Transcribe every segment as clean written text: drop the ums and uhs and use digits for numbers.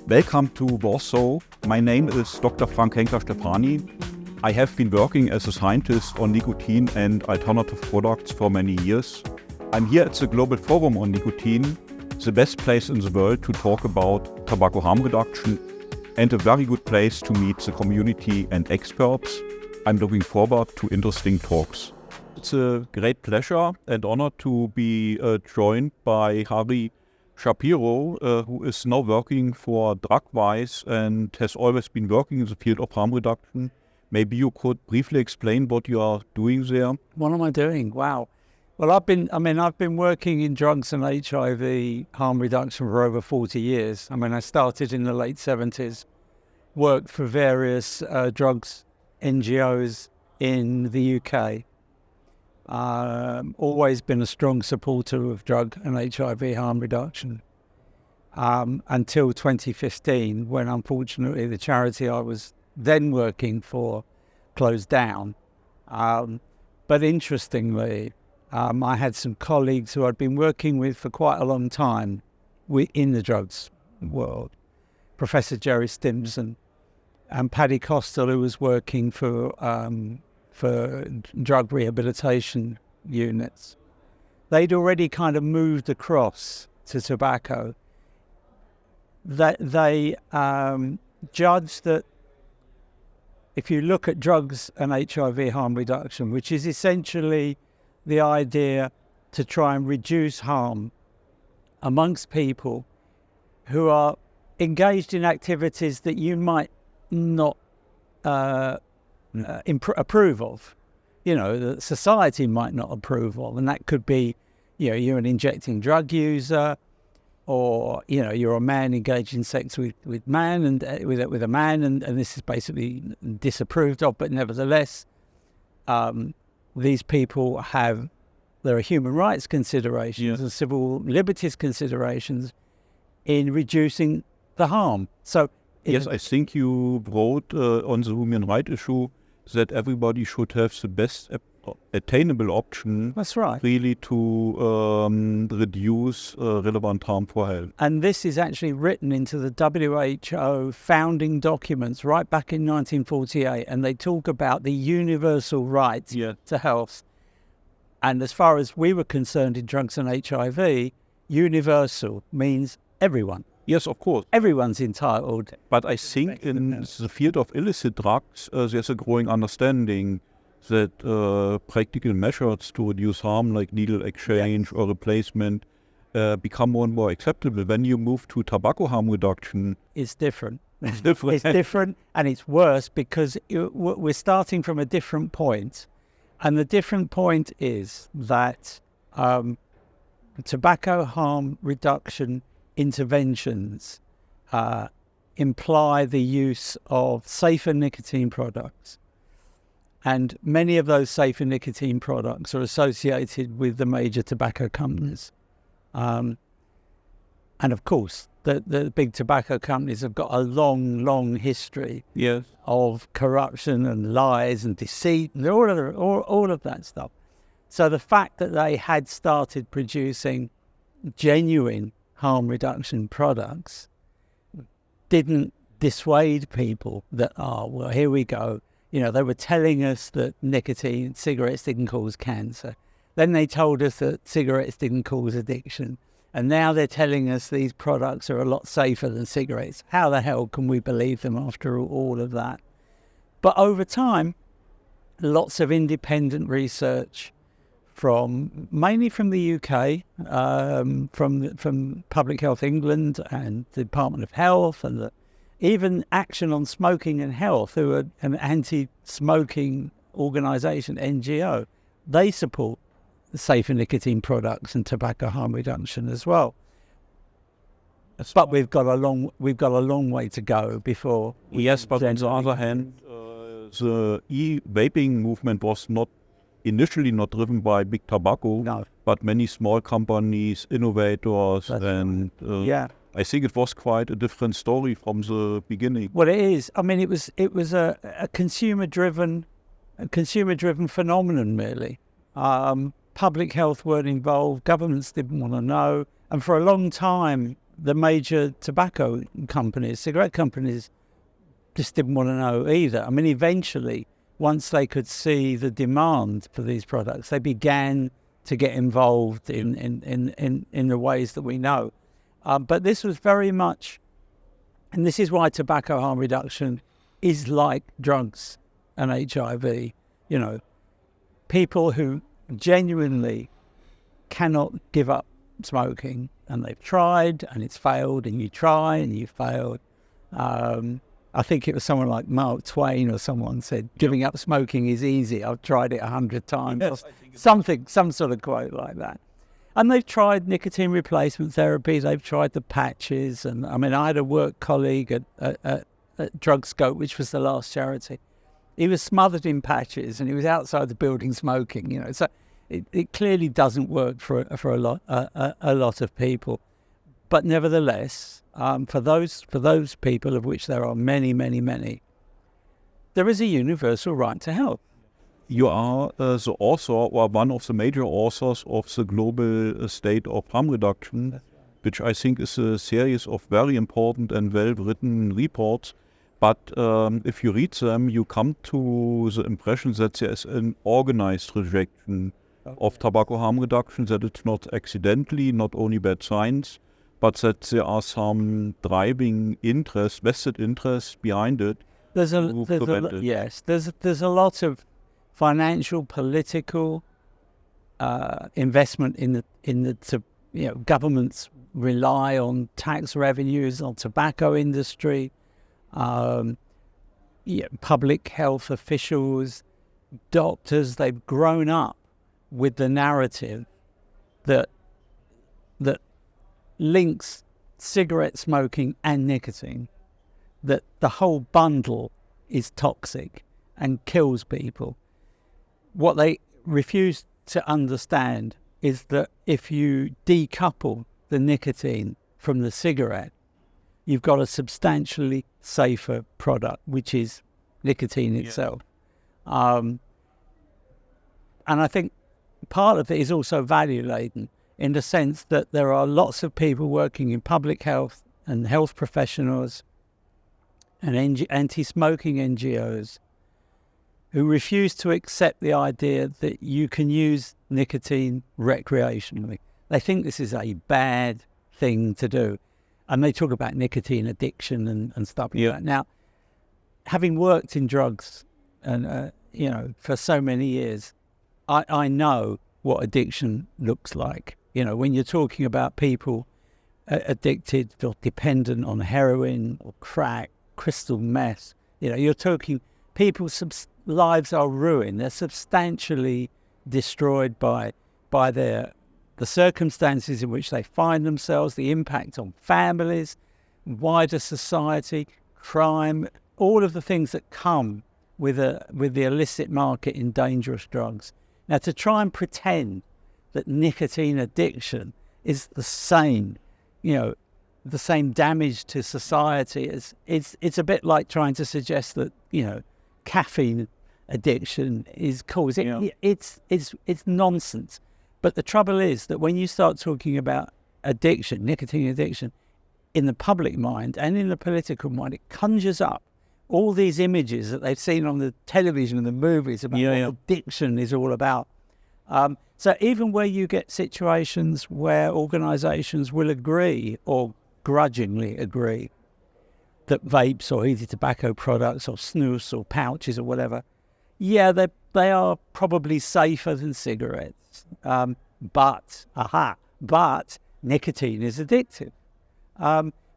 Welcome to Warsaw. My name is Dr. Frank Henker-Stefani. I have been working as a scientist on nicotine and alternative products for many years. I'm here at the Global Forum on Nicotine, the best place in the world to talk about tobacco harm reduction and a very good place to meet the community and experts. I'm looking forward to interesting talks. It's a great pleasure and honor to be joined by Shapiro, who is now working for Drugwise and has always been working in the field of harm reduction. Maybe you could briefly explain what you are doing there. What am I doing? Wow. Well, I've been working in drugs and HIV harm reduction for over 40 years. I started in the late 70s, worked for various drugs NGOs in the UK. Always been a strong supporter of drug and HIV harm reduction until 2015, when unfortunately the charity I was then working for closed down. But interestingly, I had some colleagues who I'd been working with for quite a long time in the drugs world. Professor Jerry Stimson and Paddy Costello, who was working for drug rehabilitation units. They'd already kind of moved across to tobacco. They judged that if you look at drugs and HIV harm reduction, which is essentially the idea to try and reduce harm amongst people who are engaged in activities that you might not approve of, that society might not approve of, and that could be, you're an injecting drug user, or you're a man engaged in sex with man and with a man, and this is basically disapproved of. But nevertheless, these people there are human rights considerations and civil liberties considerations in reducing the harm. So yes, I think you wrote on the human rights issue that everybody should have the best attainable option. That's right. Really to reduce relevant harm for health. And this is actually written into the WHO founding documents right back in 1948, and they talk about the universal right to health. And as far as we were concerned in drugs and HIV, universal means everyone. Yes, of course. Everyone's entitled. But I think in the field of illicit drugs, there's a growing understanding that practical measures to reduce harm, like needle exchange or replacement, become more and more acceptable. When you move to tobacco harm reduction, it's different. It's different. It's different, and it's worse because we're starting from a different point. And the different point is that tobacco harm reduction interventions imply the use of safer nicotine products. And many of those safer nicotine products are associated with the major tobacco companies. And of course, the big tobacco companies have got a long history of corruption and lies and deceit and all of that stuff. So the fact that they had started producing genuine harm reduction products didn't dissuade people that, well, here we go. They were telling us that cigarettes didn't cause cancer. Then they told us that cigarettes didn't cause addiction. And now they're telling us these products are a lot safer than cigarettes. How the hell can we believe them after all of that? But over time, lots of independent research mainly from the UK, from Public Health England and the Department of Health, and even Action on Smoking and Health, who are an anti-smoking organisation, NGO. They support safer nicotine products and tobacco harm reduction as well. But we've got a long way to go before. Yes, but on the other hand, the e-vaping movement was initially not driven by big tobacco, but many small companies, innovators, and I think it was quite a different story from the beginning. Well, it is. It was a consumer-driven phenomenon, really. Public health weren't involved. Governments didn't want to know, and for a long time, the major tobacco companies, cigarette companies, just didn't want to know either. I mean, eventually, once they could see the demand for these products, they began to get involved in the ways that we know. But this was very much, and this is why tobacco harm reduction is like drugs and HIV. You know, people who genuinely cannot give up smoking, and they've tried and it's failed, and you try and you failed. I think it was someone like Mark Twain or someone said, giving up smoking is easy. I've tried it 100 times. Yes, some sort of quote like that. And they've tried nicotine replacement therapy. They've tried the patches. And I mean, I had a work colleague at Drugscope, which was the last charity. He was smothered in patches and he was outside the building smoking, you know. So it clearly doesn't work for a lot of people. But nevertheless, for those people, of which there are many, many, many, there is a universal right to health. You are the author, or one of the major authors of the Global State of Harm Reduction, which I think is a series of very important and well-written reports. But if you read them, you come to the impression that there is an organized rejection of tobacco harm reduction, that it's not accidentally, not only bad science, but that there are some driving interest, vested interest behind it. There's a lot of financial, political investment in the governments rely on tax revenues, on tobacco industry, public health officials, doctors. They've grown up with the narrative that links cigarette smoking and nicotine, that the whole bundle is toxic and kills people. What they refuse to understand is that if you decouple the nicotine from the cigarette, you've got a substantially safer product, which is nicotine itself. And I think part of it is also value-laden, in the sense that there are lots of people working in public health and health professionals and anti-smoking NGOs who refuse to accept the idea that you can use nicotine recreationally. They think this is a bad thing to do. And they talk about nicotine addiction and stuff like that. Now, having worked in drugs and for so many years, I know what addiction looks like. You know, when you're talking about people addicted or dependent on heroin or crack, crystal meth, you're talking people's lives are ruined. They're substantially destroyed by the circumstances in which they find themselves, the impact on families, wider society, crime, all of the things that come with the illicit market in dangerous drugs. Now, to try and pretend that nicotine addiction is the same, the same damage to society as it's a bit like trying to suggest that caffeine addiction is causing it's nonsense. But the trouble is that when you start talking about addiction, nicotine addiction, in the public mind and in the political mind, it conjures up all these images that they've seen on the television and the movies about what addiction is all about. So even where you get situations where organisations will agree or grudgingly agree that vapes or heated tobacco products or snus or pouches or whatever, they are probably safer than cigarettes. But nicotine is addictive.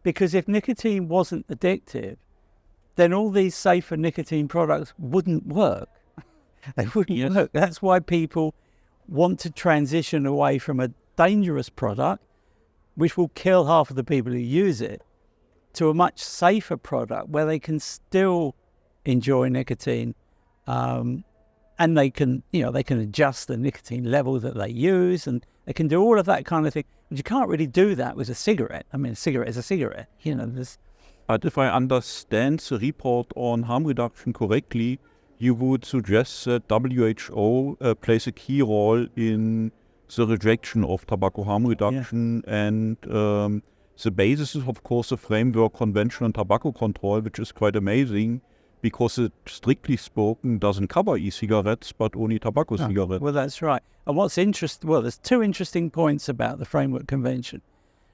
Because if nicotine wasn't addictive, then all these safer nicotine products wouldn't work. They wouldn't work. That's why people want to transition away from a dangerous product, which will kill half of the people who use it, to a much safer product where they can still enjoy nicotine, and they can adjust the nicotine level that they use, and they can do all of that kind of thing. But you can't really do that with a cigarette. I mean, a cigarette is a cigarette. But if I understand the report on harm reduction correctly, you would suggest that WHO plays a key role in the rejection of tobacco harm reduction, and The basis is, of course, the framework Convention on Tobacco Control, which is quite amazing because it, strictly spoken, doesn't cover e-cigarettes, but only tobacco cigarettes. Well, that's right. And what's interesting, well, there's two interesting points about the Framework Convention,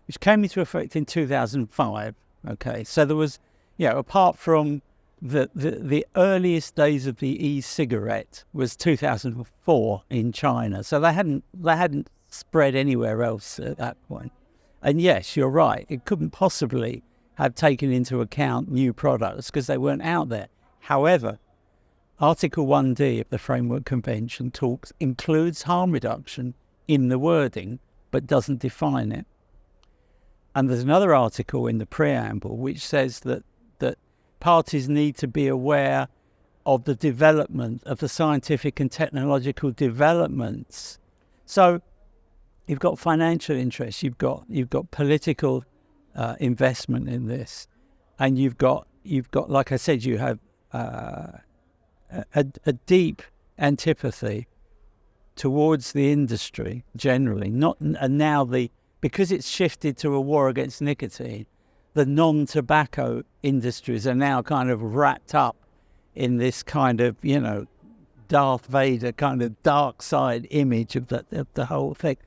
which came into effect in 2005. Okay, so there was, apart from the earliest days of the e-cigarette was 2004 in China. So they hadn't spread anywhere else at that point. And yes, you're right. It couldn't possibly have taken into account new products because they weren't out there. However, Article 1D of the Framework Convention includes harm reduction in the wording, but doesn't define it. And there's another article in the preamble which says that parties need to be aware of the development of the scientific and technological developments. So you've got financial interests, you've got political investment in this, and you've got like I said, you have a deep antipathy towards the industry generally. Because it's shifted to a war against nicotine, the non-tobacco industries are now kind of wrapped up in this kind of, Darth Vader kind of dark side image of the whole thing.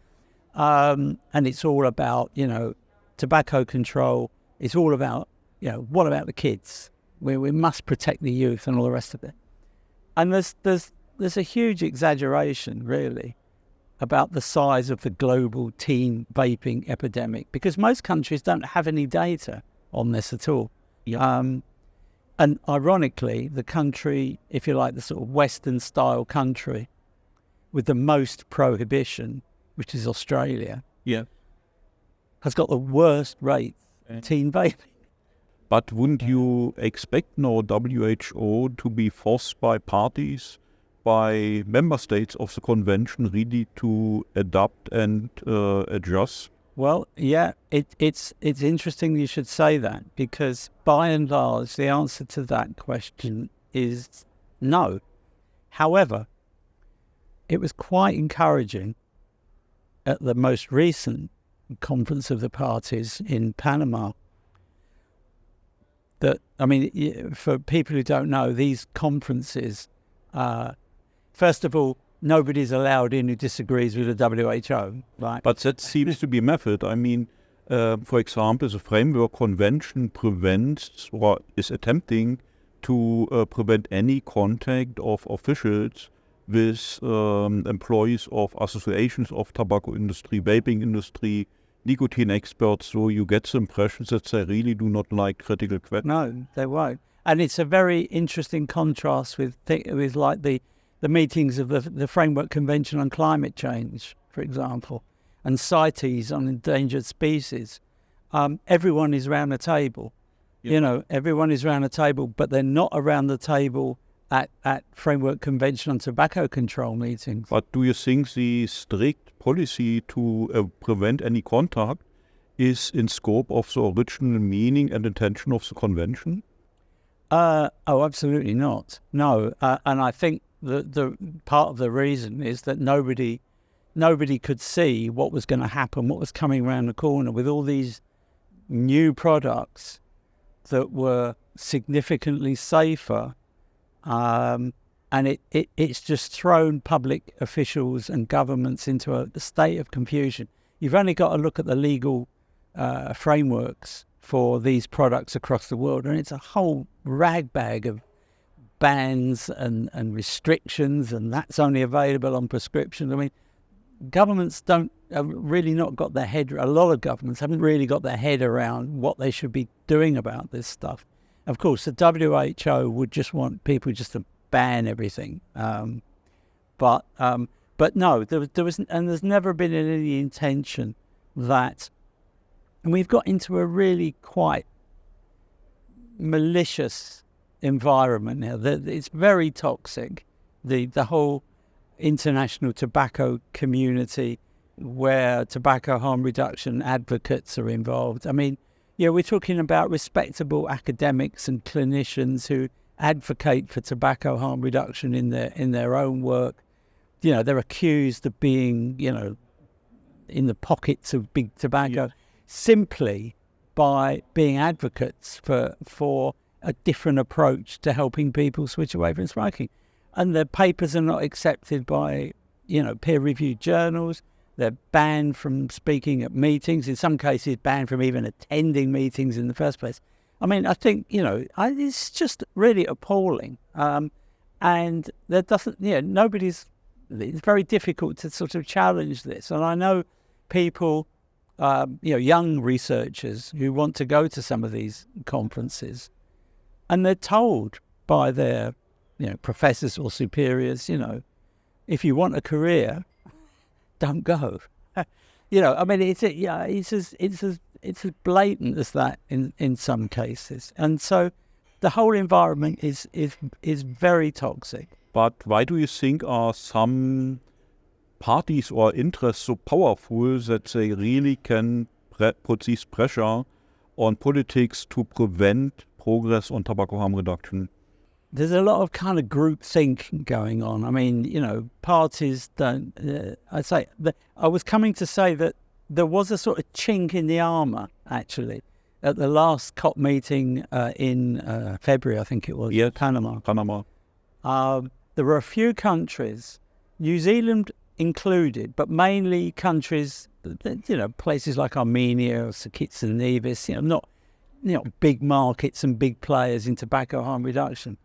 And it's all about, tobacco control. It's all about, what about the kids? We must protect the youth and all the rest of it. And there's a huge exaggeration, really, about the size of the global teen vaping epidemic, because most countries don't have any data on this at all. Yeah. And ironically, the country, if you like, the sort of Western-style country with the most prohibition, which is Australia, has got the worst rates of teen vaping. But wouldn't you expect now WHO to be forced by parties, by member states of the convention, really to adapt and adjust? Well, yeah, it's interesting you should say that, because by and large, the answer to that question is no. However, it was quite encouraging at the most recent conference of the parties in Panama that, for people who don't know, these conferences, first of all, nobody's allowed in who disagrees with the WHO, right? But that seems to be a method. For example, the Framework Convention prevents or is attempting to prevent any contact of officials with employees of associations of tobacco industry, vaping industry, nicotine experts, so you get the impression that they really do not like critical questions. No, they won't. And it's a very interesting contrast with like the meetings of the Framework Convention on Climate Change, for example, and CITES on endangered species. Everyone is around the table. Yep. Everyone is around the table, but they're not around the table at Framework Convention on Tobacco Control meetings. But do you think the strict policy to prevent any contact is in scope of the original meaning and intention of the convention? Absolutely not. No, and I think the part of the reason is that nobody could see what was going to happen, what was coming around the corner with all these new products that were significantly safer. And it's just thrown public officials and governments into a state of confusion. You've only got to look at the legal frameworks for these products across the world, and it's a whole ragbag of bans and restrictions, and that's only available on prescription. Governments have really not got their head, a lot of governments haven't really got their head around what they should be doing about this stuff. Of course, the WHO would just want people just to ban everything. But no, there was, and there's never been any intention that, and we've got into a really quite malicious environment now. It's very toxic. The whole international tobacco community, where tobacco harm reduction advocates are involved. We're talking about respectable academics and clinicians who advocate for tobacco harm reduction in their own work. They're accused of being, in the pockets of big tobacco, simply by being advocates for a different approach to helping people switch away from smoking. And their papers are not accepted by, peer-reviewed journals. They're banned from speaking at meetings, in some cases banned from even attending meetings in the first place. I mean, I think, it's just really appalling. And there doesn't, it's very difficult to sort of challenge this. And I know people, young researchers who want to go to some of these conferences, and they're told by their, professors or superiors, if you want a career, don't go. It's as blatant as that in some cases. And so the whole environment is very toxic. But why do you think are some parties or interests so powerful that they really can put this pressure on politics to prevent progress on tobacco harm reduction? There's a lot of kind of group think going on. I mean, parties don't... I was coming to say that there was a sort of chink in the armour, actually, at the last COP meeting in February, I think it was, yes, Panama. There were a few countries, New Zealand included, but mainly countries, places like Armenia or Kitts and Nevis, not big markets and big players in tobacco harm reduction.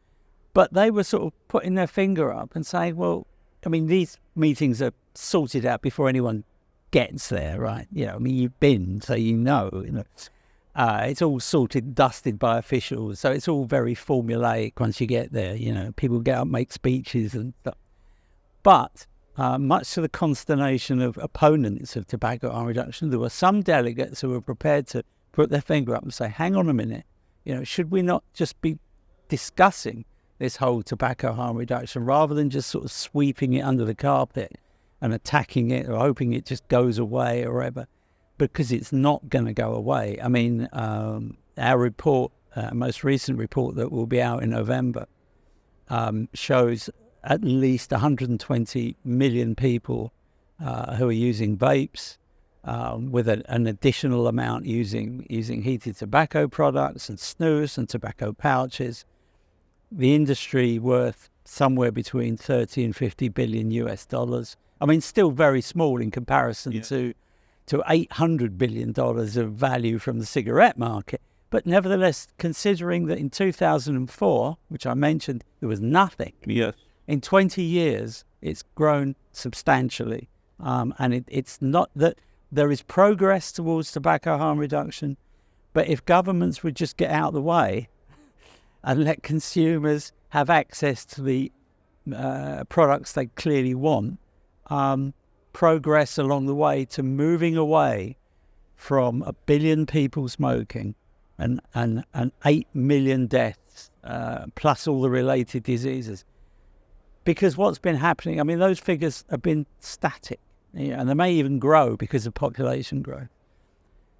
But they were sort of putting their finger up and saying, well, I mean, these meetings are sorted out before anyone gets there, right? You've been, so it's all sorted, dusted by officials. So it's all very formulaic once you get there. People get up, make speeches and stuff. But much to the consternation of opponents of tobacco harm reduction, there were some delegates who were prepared to put their finger up and say, hang on a minute, should we not just be discussing this whole tobacco harm reduction rather than just sort of sweeping it under the carpet and attacking it or hoping it just goes away or whatever, because it's not going to go away. I mean, our report, most recent report that will be out in November, shows at least 120 million people who are using vapes, with an additional amount using heated tobacco products and snus and tobacco pouches. The industry worth somewhere between 30 and 50 billion US dollars. I mean, still very small in comparison to $800 billion of value from the cigarette market. But nevertheless, considering that in 2004, which I mentioned, there was nothing. Yes. In 20 years, it's grown substantially. And it's not that there is progress towards tobacco harm reduction, but if governments would just get out of the way and let consumers have access to the products they clearly want, progress along the way to moving away from 1 billion people smoking and 8 million deaths, plus all the related diseases. Because what's been happening, I mean, those figures have been static, and they may even grow because of population growth.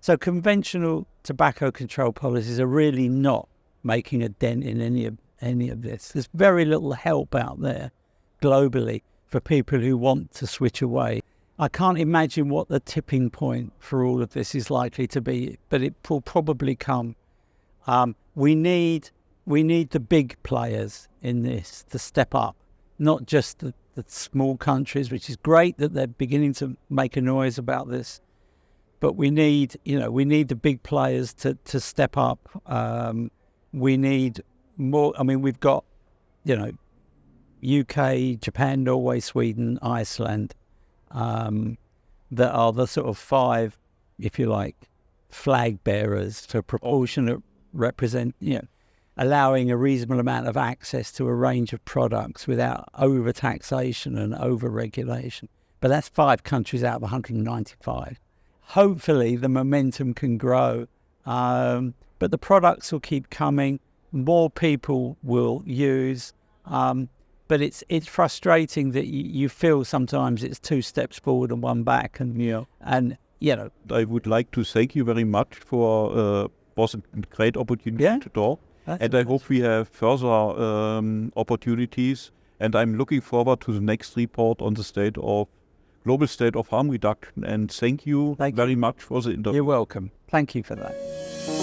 So conventional tobacco control policies are really not making a dent in any of this. There's very little help out there globally for people who want to switch away. I can't imagine what the tipping point for all of this is likely to be, but it will probably come. We need the big players in this to step up, not just the small countries, which is great that they're beginning to make a noise about this. But we need the big players to step up. We need more. I mean, we've got, UK, Japan, Norway, Sweden, Iceland, that are the sort of 5, if you like, flag bearers for proportionate allowing a reasonable amount of access to a range of products without over-taxation and over-regulation. But that's 5 countries out of 195. Hopefully the momentum can grow, but the products will keep coming. More people will use, but it's frustrating that you feel sometimes it's 2 steps forward and 1 back. I would like to thank you very much for was a great opportunity to talk. And I hope we have further opportunities. And I'm looking forward to the next report on the global state of harm reduction. And thank you very much for the interview. You're welcome. Thank you for that.